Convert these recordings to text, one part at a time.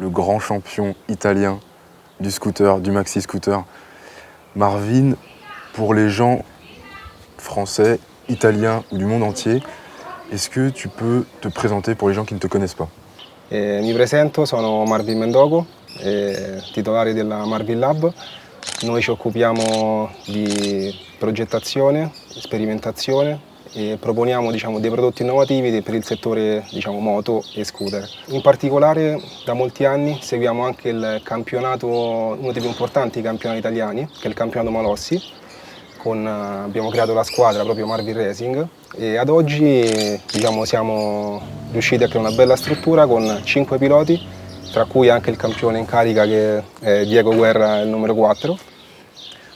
le grand champion italien du scooter, du maxi scooter. Marvin, pour les gens français, italiens ou du monde entier, est-ce que tu peux te présenter pour les gens qui ne te connaissent pas? Mi presento, sono Marvin Mendogo, titolare della Marvin Lab. Noi ci occupiamo di progettazione, sperimentazione e proponiamo dei prodotti innovativi per il settore moto e scooter. In particolare da molti anni seguiamo anche il campionato, uno dei più importanti campionati italiani, che è il campionato Malossi. Abbiamo creato la squadra proprio Marvin Racing e ad oggi siamo riusciti a creare una bella struttura con 5 piloti, tra cui anche il campione in carica che è Diego Guerra, il numero 4.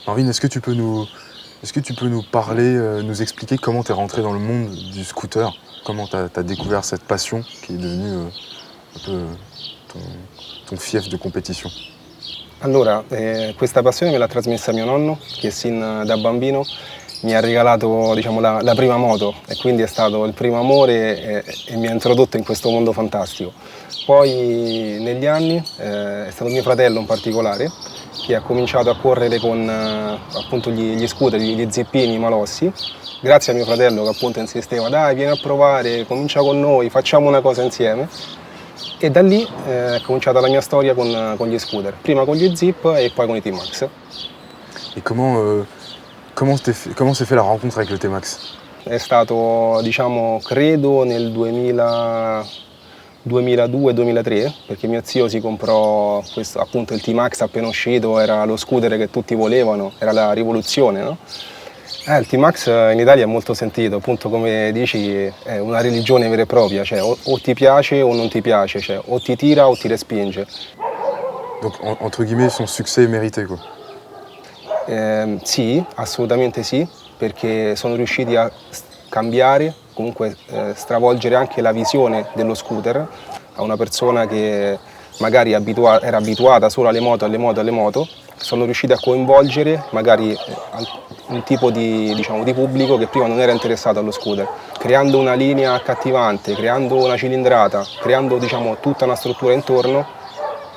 Marvin, est-ce que tu peux nous parler, nous expliquer comment tu es rentré dans le monde du scooter? Comment tu as découvert cette passion qui est devenue un peu ton fief de compétition? Allora, questa passione me l'ha trasmessa mio nonno, che sin da bambino mi ha regalato la prima moto e quindi è stato il primo amore e mi ha introdotto in questo mondo fantastico. Poi negli anni è stato mio fratello in particolare che ha cominciato a correre con appunto gli scooter, gli zippini, i Malossi. Grazie a mio fratello che appunto insisteva, dai vieni a provare, comincia con noi, facciamo una cosa insieme. E da lì è cominciata la mia storia con gli scooter, prima con gli Zip e poi con i T-Max. Et comment s'est fait la rencontre avec le T-Max? È stato, credo nel 2002-2003, perché mio zio si comprò appunto il T-Max appena uscito, era lo scooter che tutti volevano, era la rivoluzione, no? Il T-Max in Italia è molto sentito, appunto come dici è una religione vera e propria, cioè o ti piace o non ti piace, cioè o ti tira o ti respinge. Donc entre guillemets son succès est mérité quoi. Sì, assolutamente sì, perché sono riusciti a cambiare, comunque stravolgere anche la visione dello scooter a una persona che magari era abituata solo alle moto, sono riusciti a coinvolgere magari un tipo di pubblico che prima non era interessato allo scooter, creando una linea accattivante, creando una cilindrata, creando tutta una struttura intorno.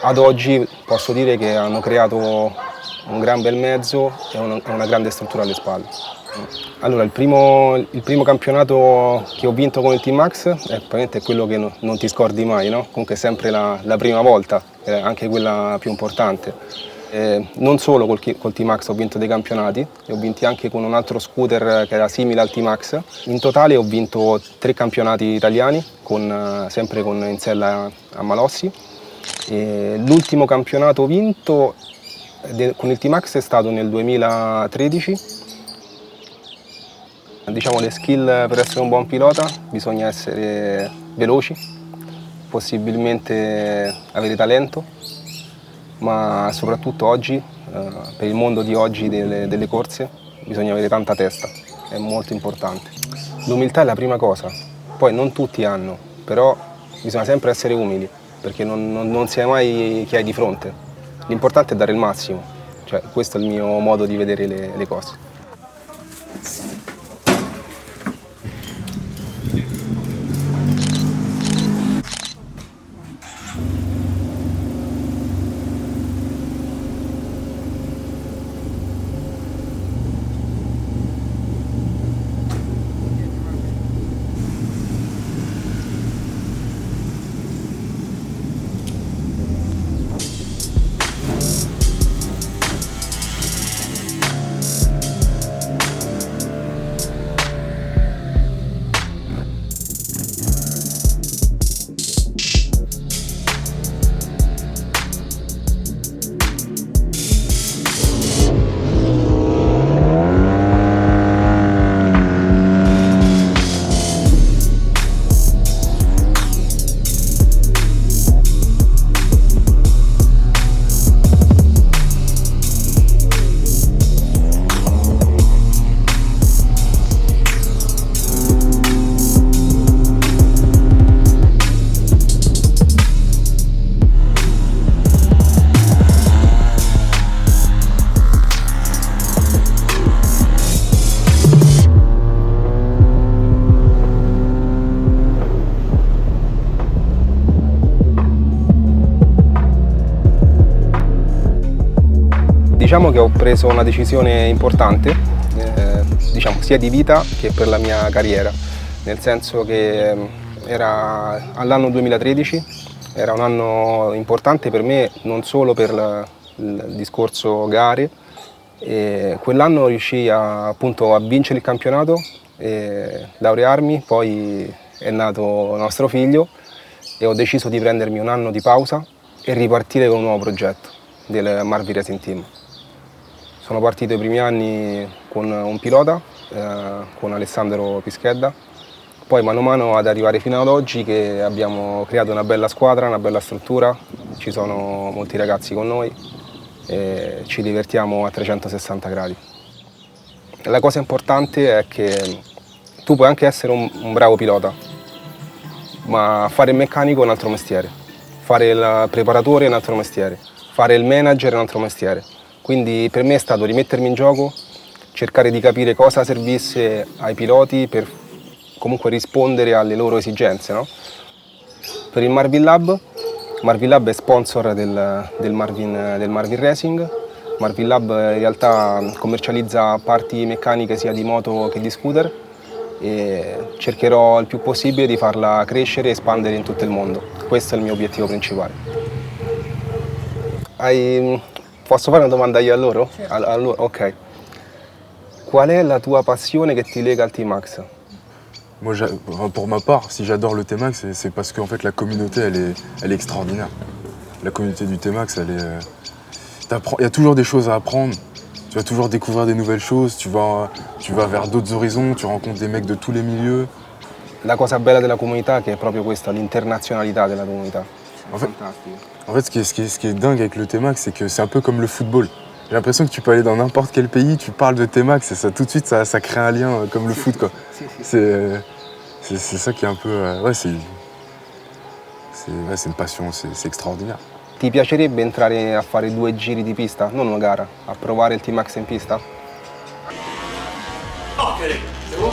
Ad oggi posso dire che hanno creato un gran bel mezzo e una grande struttura alle spalle. Allora, il primo campionato che ho vinto con il T-Max è praticamente quello che non ti scordi mai, no? Comunque è sempre la prima volta, anche quella più importante. Non solo col T-Max ho vinto dei campionati, li ho vinti anche con un altro scooter che era simile al T-Max. In totale ho vinto 3 campionati italiani, sempre in sella a Malossi. L'ultimo campionato vinto con il T-Max è stato nel 2013. Le skill per essere un buon pilota bisogna essere veloci, possibilmente avere talento, ma soprattutto oggi, per il mondo di oggi delle corse, bisogna avere tanta testa, è molto importante. L'umiltà è la prima cosa, poi non tutti hanno, però bisogna sempre essere umili, perché non sai mai chi hai di fronte. L'importante è dare il massimo, cioè questo è il mio modo di vedere le cose. Diciamo che ho preso una decisione importante, diciamo sia di vita che per la mia carriera, nel senso che era all'anno 2013, era un anno importante per me non solo per il discorso gare, e quell'anno riuscii appunto a vincere il campionato, e laurearmi, poi è nato nostro figlio e ho deciso di prendermi un anno di pausa e ripartire con un nuovo progetto del Marvi Racing Team. Sono partito i primi anni con un pilota, con Alessandro Pischedda, poi mano a mano ad arrivare fino ad oggi che abbiamo creato una bella squadra, una bella struttura, ci sono molti ragazzi con noi e ci divertiamo a 360 gradi. La cosa importante è che tu puoi anche essere un bravo pilota, ma fare il meccanico è un altro mestiere, fare il preparatore è un altro mestiere, fare il manager è un altro mestiere. Quindi per me è stato rimettermi in gioco, cercare di capire cosa servisse ai piloti per comunque rispondere alle loro esigenze, no? Per il Marvin Lab è sponsor del Marvin Racing. Marvin Lab in realtà commercializza parti meccaniche sia di moto che di scooter e cercherò il più possibile di farla crescere e espandere in tutto il mondo. Questo è il mio obiettivo principale. Posso fare una domanda io a loro? Certo. Ok. Qual è la tua passione che ti lega al T-Max? Moi, pour ma part, si j'adore le T-Max, c'est parce qu'en fait la communauté, elle est extraordinaire. La communauté du T-Max, il y a toujours des choses à apprendre. Tu vas toujours découvrir des nouvelles choses. Tu vas vers d'autres horizons. Tu rencontres des mecs de tous les milieux. La cosa bella della comunità che è proprio questa, l'internazionalità della comunità. En fait, Fantastico. En fait, ce qui est dingue avec le T-Max, c'est que c'est un peu comme le football. J'ai l'impression que tu peux aller dans n'importe quel pays, tu parles de T-Max et ça, tout de suite, ça crée un lien comme le foot, quoi. C'est ça qui est un peu... ouais, c'est une passion, c'est extraordinaire. Ti piacerebbe entrare a fare 2 giri di pista, non una gara, a provare il T-Max in pista? Ok, c'est bon?